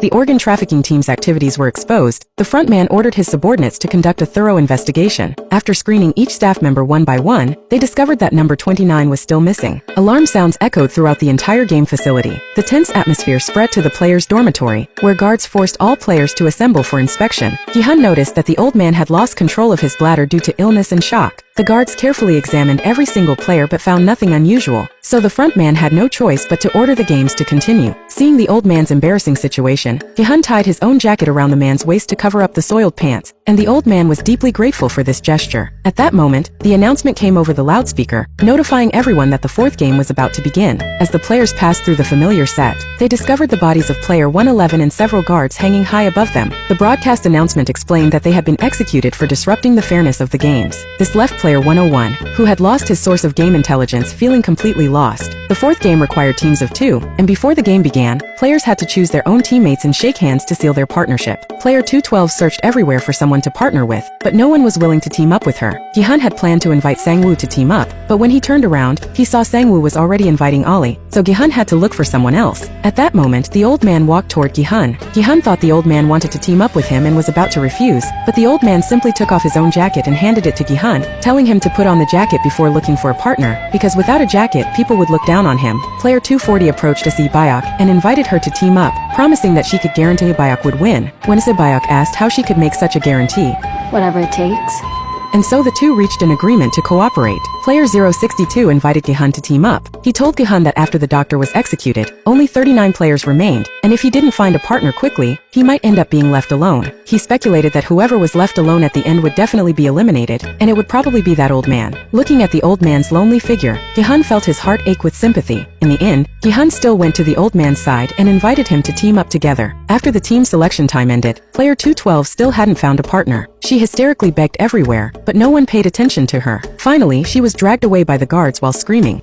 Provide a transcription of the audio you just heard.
The organ trafficking team's activities were exposed, the frontman ordered his subordinates to conduct a thorough investigation. After screening each staff member one by one, they discovered that number 29 was still missing. Alarm sounds echoed throughout the entire game facility. The tense atmosphere spread to the players' dormitory, where guards forced all players to assemble for inspection. Gi-hun noticed that the old man had lost control of his bladder due to illness and shock. The guards carefully examined every single player but found nothing unusual, so the frontman had no choice but to order the games to continue. Seeing the old man's embarrassing situation, Gi-hun tied his own jacket around the man's waist to cover up the soiled pants, and the old man was deeply grateful for this gesture. At that moment, the announcement came over the loudspeaker, notifying everyone that the fourth game was about to begin. As the players passed through the familiar set, they discovered the bodies of player 111 and several guards hanging high above them. The broadcast announcement explained that they had been executed for disrupting the fairness of the games. This left player 101, who had lost his source of game intelligence, feeling completely lost. The fourth game required teams of 2, and before the game began, players had to choose their own teammates and shake hands to seal their partnership. Player 212 searched everywhere for someone to partner with, but no one was willing to team up with her. Gi-hun had planned to invite Sang-woo to team up, but when he turned around, he saw Sang-woo was already inviting Ollie, so Gi-hun had to look for someone else. At that moment, the old man walked toward Gi-hun. Gi-hun thought the old man wanted to team up with him and was about to refuse, but the old man simply took off his own jacket and handed it to Gi-hun, telling him to put on the jacket before looking for a partner, because without a jacket, people would look down on him. Player 240 approached Issei Bayok and invited her to team up, promising that she could guarantee Bayok would win. When Issei Bayok asked how she could make such a guarantee, Whatever it takes. and so the two reached an agreement to cooperate. Player 062 invited Gi-hun to team up. He told Gi-hun that after the doctor was executed, only 39 players remained, and if he didn't find a partner quickly, he might end up being left alone. He speculated that whoever was left alone at the end would definitely be eliminated, and it would probably be that old man. Looking at the old man's lonely figure, Gi-hun felt his heart ache with sympathy. In the end, Gi-hun still went to the old man's side and invited him to team up together. After the team selection time ended, player 212 still hadn't found a partner. She hysterically begged everywhere, but no one paid attention to her. Finally, she was dragged away by the guards while screaming.